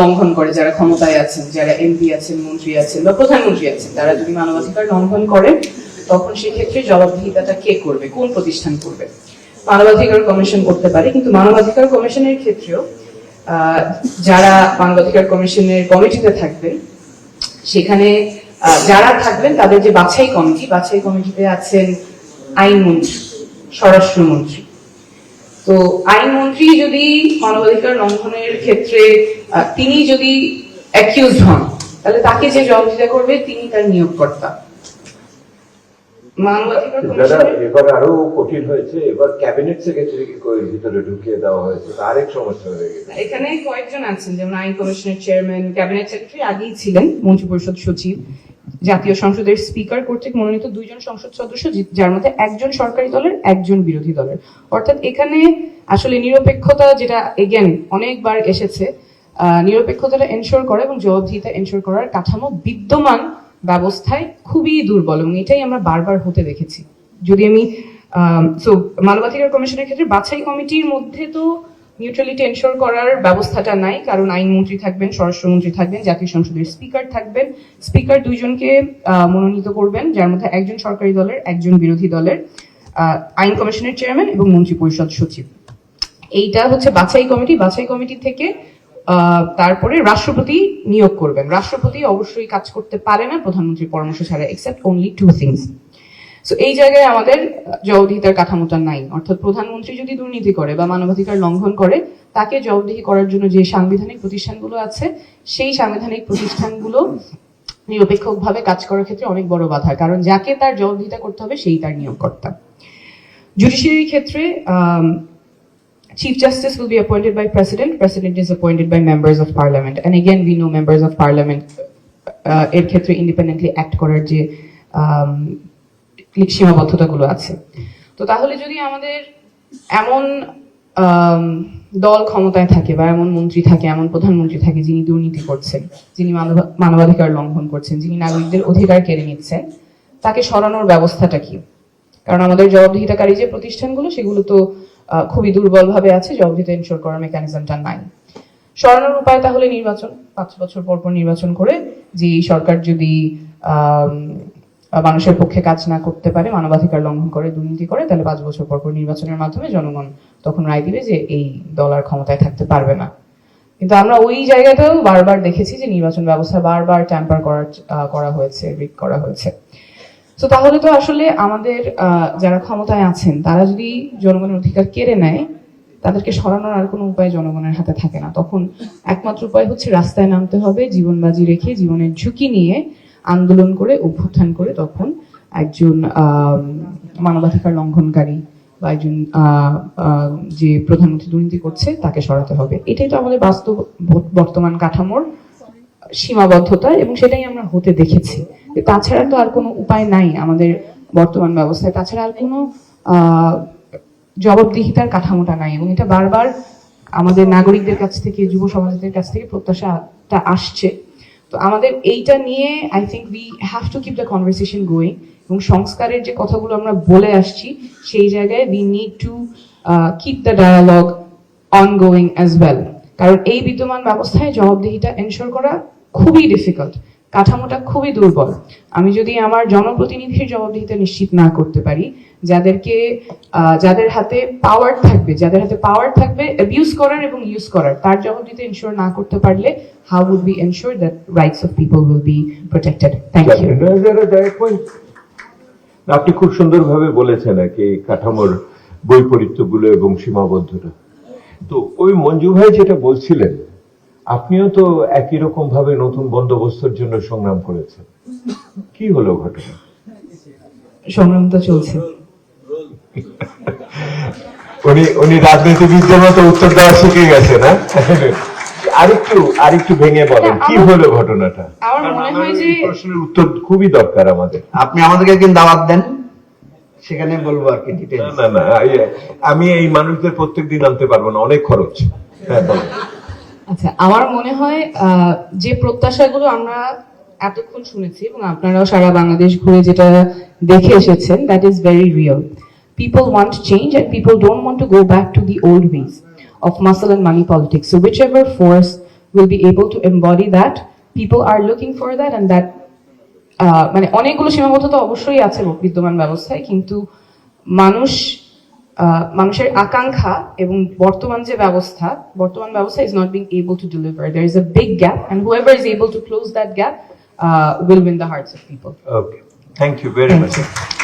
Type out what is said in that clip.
লঙ্ঘন করে, যারা ক্ষমতায় আছেন, যারা এমপি আছেন, মন্ত্রী আছেন বা প্রধানমন্ত্রী আছেন, তারা যদি মানবাধিকার লঙ্ঘন করে তখন সেক্ষেত্রে জবাবদিহিতাটা কে করবে, কোন প্রতিষ্ঠান করবে? মানবাধিকার কমিশন করতে পারে, কিন্তু মানবাধিকার কমিশনের ক্ষেত্রেও যারা মানবাধিকার কমিশনের কমিটিতে থাকবেন সেখানে যারা থাকবেন তাদের যে বাছাই কমিটিতে আছেন আইনমন্ত্রী, স্বরাষ্ট্রমন্ত্রী। তো আইনমন্ত্রী যদি মানবাধিকার লঙ্ঘনের ক্ষেত্রে তিনি যদি অ্যাকিউজড হন, তাহলে তাকে যে জবাবদিহিতা করবে তিনি তার নিয়োগকর্তা। মানবাধিকার এবার আরো কঠিন হয়েছে, এবার ক্যাবিনেট সেক্রেটারিকে ভিতরে ঢুকিয়ে দেওয়া হয়েছে, আরেক সমস্যা হয়ে গেছে। এখানে কয়েকজন আছেন, যেমন আইন কমিশনের চেয়ারম্যান, ক্যাবিনেট সেক্রেটারি আগেই ছিলেন, মন্ত্রিপরিষদ সচিব, জাতীয় সংসদের স্পিকার কর্তৃক মনোনীত 2 জন সংসদ সদস্য, যার মধ্যে একজন সরকারি দলের, একজন বিরোধী দলের। অর্থাৎ এখানে আসলে নিরপেক্ষতা, যেটা এগেন অনেকবার এসেছে, নিরপেক্ষতাটা এনশোর করা এবং জবাবদিহিতা এনশোর করার কাঠামো বিদ্যমান ব্যবস্থায় খুবই দুর্বল, এবং এটাই আমরা বারবার হতে দেখেছি। যদি আমি মানবাধিকার কমিশনের ক্ষেত্রে বাছাই কমিটির মধ্যে তো নিউট্রালিটি এনশোর করার ব্যবস্থাটা নাই, কারণ আইনমন্ত্রী থাকবেন, স্বরাষ্ট্রমন্ত্রী থাকবেন, জাতীয় সংসদের স্পিকার থাকবেন। স্পিকার 2 জনকে মনোনীত করবেন, যার মধ্যে একজন সরকারি দলের, একজন বিরোধী দলের, আইন কমিশনের চেয়ারম্যান এবং মন্ত্রিপরিষদ সচিব। এইটা হচ্ছে বাছাই কমিটি। বাছাই কমিটি থেকে তারপরে রাষ্ট্রপতি নিয়োগ করবেন। রাষ্ট্রপতি অবশ্যই কাজ করতে পারে না প্রধানমন্ত্রীর পরামর্শ ছাড়া, এক্সেপ্ট অনলি 2 থিংস। সো এই জায়গায় আমাদের জবাবদিহিতার কাঠামোটা নাই। অর্থাৎ প্রধানমন্ত্রী যদি দুর্নীতি করে বা মানবাধিকার লঙ্ঘন করে, তাকে জবাবদিহি করার জন্য যে সাংবিধানিক প্রতিষ্ঠানগুলো আছে, সেই সাংবিধানিক প্রতিষ্ঠানগুলো নিরপেক্ষভাবে কাজ করার ক্ষেত্রে অনেক বড় বাধা, কারণ যাকে তার জবাবদিহিতা করতে হবে সেই তার নিয়োগকর্তা। জুডিশিয়ারির ক্ষেত্রে Chief Justice will be appointed by President. President is appointed by members of Parliament. And again, we know members of Parliament এর ক্ষেত্রে independently act করার যে সীমাবদ্ধতাগুলো আছে। তো তাহলে যদি আমাদের এমন দল ক্ষমতায় থাকে বা এমন মন্ত্রী থাকে, এমন প্রধানমন্ত্রী থাকে যিনি দুর্নীতি করছেন, যিনি মানবাধিকার লঙ্ঘন করছেন, যিনি নাগরিকদের অধিকার কেড়ে নিচ্ছেন, তাকে সরানোর ব্যবস্থাটা কি? কারণ আমাদের জবাবদিহিতাকারী যে প্রতিষ্ঠানগুলো, সেগুলো তো খুবই দুর্বলভাবে আছে, জবাবদিহিতা এনশোর করার মেকানিজমটা নাই। সরানোর উপায় তাহলে নির্বাচন, 5 বছর পর পর নির্বাচন করে, যে সরকার যদি মানুষের পক্ষে কাজ না করতে পারে, মানবাধিকার লঙ্ঘন করে, দুর্নীতি করে, তাহলে 5 বছর পর পর নির্বাচনের মাধ্যমে জনগণ তখন রায় দিবে যে এই দল আর ক্ষমতায় থাকতে পারবে না। কিন্তু আমরা ওই জায়গাটাও বারবার দেখেছি যে নির্বাচন ব্যবস্থা বারবার ট্যাম্পার করা হয়েছে, রিগ করা হয়েছে। তো তাহলে তো আসলে আমাদের যারা ক্ষমতায় আছেন তারা যদি জনগণের অধিকার কেড়ে নেয়, তাদেরকে সরানোর আর কোনো উপায় জনগণের হাতে থাকে না। তখন একমাত্র উপায় হচ্ছে রাস্তায় নামতে হবে, জীবন বাজি রেখে, জীবনের ঝুঁকি নিয়ে আন্দোলন করে, অভ্যুত্থান করে তখন একজন মানবাধিকার লঙ্ঘনকারী বা একজন যে প্রধানমন্ত্রী দুর্নীতি করছে তাকে সরাতে হবে। এটাই তো আমাদের বাস্তব বর্তমান কাঠামোর সীমাবদ্ধতা, এবং সেটাই আমরা হতে দেখেছি। তাছাড়া তো আর কোনো উপায় নাই আমাদের বর্তমান ব্যবস্থায়, তাছাড়া আর কোনো জবাবদিহিতার কাঠামোটা নাই। এবং এটা বারবার আমাদের নাগরিকদের কাছ থেকে, যুব সমাজের কাছ থেকে প্রত্যাশাটা আসছে। তো আমাদের এইটা নিয়ে I think we have to keep the conversation going, এবং সংস্কারের যে কথাগুলো আমরা বলে আসছি সেই জায়গায় we need to keep the dialogue ongoing as well. কারণ এই বিদ্যমান ব্যবস্থায় জবাবদিহিতা এনশোর করা খুবই ডিফিকাল্ট, কাঠামোটা খুবই দুর্বল। আমি যদি আমার জনপ্রতিনিধির জবাবদিহিতা নিশ্চিত না করতে পারি, যাদের হাতে পাওয়ার থাকবে অ্যাবিউজ করার এবং ইউজ করার, তার জবাবদিহিতা এনশোর না করতে পারলে, how would be ensure that rights of people will be protected? Thank you. আপনি খুব সুন্দরভাবে বলেছেন আর কি কাঠামোর বৈপরীত্যগুলো এবং সীমাবদ্ধতা। তো ওই মঞ্জু ভাই যেটা বলছিলেন, আপনিও তো একই রকম ভাবে নতুন বন্দোবস্তের জন্য সংগ্রাম করেছেন, কি হলো ঘটনা? সংগ্রামটা চলছে। উনি রাজনীতিবিদদের মতো উত্তর দেওয়া শিখে গেছে না? আরেকটু ভেঙে বলেন কি হলো ঘটনাটা। আমার মনে হয় যে প্রশ্নের উত্তর খুবই দরকার আমাদের। আপনি আমাদেরকে একদিন দাওয়াত দেন, সেখানে বলবো আর কি ডিটেইলস। না, আমি এই মানুষদের প্রত্যেকদিন আনতে পারবো না, অনেক খরচ। হ্যাঁ বলেন। আচ্ছা, আমার মনে হয় যে প্রত্যাশাগুলো আমরা এতক্ষণ শুনেছি এবং আপনারাও সারা বাংলাদেশ ঘুরে যেটা দেখে এসেছেন, that is very real. People want change and people don't want to go back to the old ways of muscle and money politics. So whichever force, will be able to embody that. People are looking for that, and that মানে অনেকগুলো সীমাবদ্ধতা অবশ্যই আছে বিদ্যমান ব্যবস্থায়, কিন্তু মানুষের আকাঙ্ক্ষা এবং বর্তমান ব্যবস্থা is not being able to deliver. There is a big gap, and whoever is able to close that gap will win the hearts of people. Okay, thank you very Thank much. you.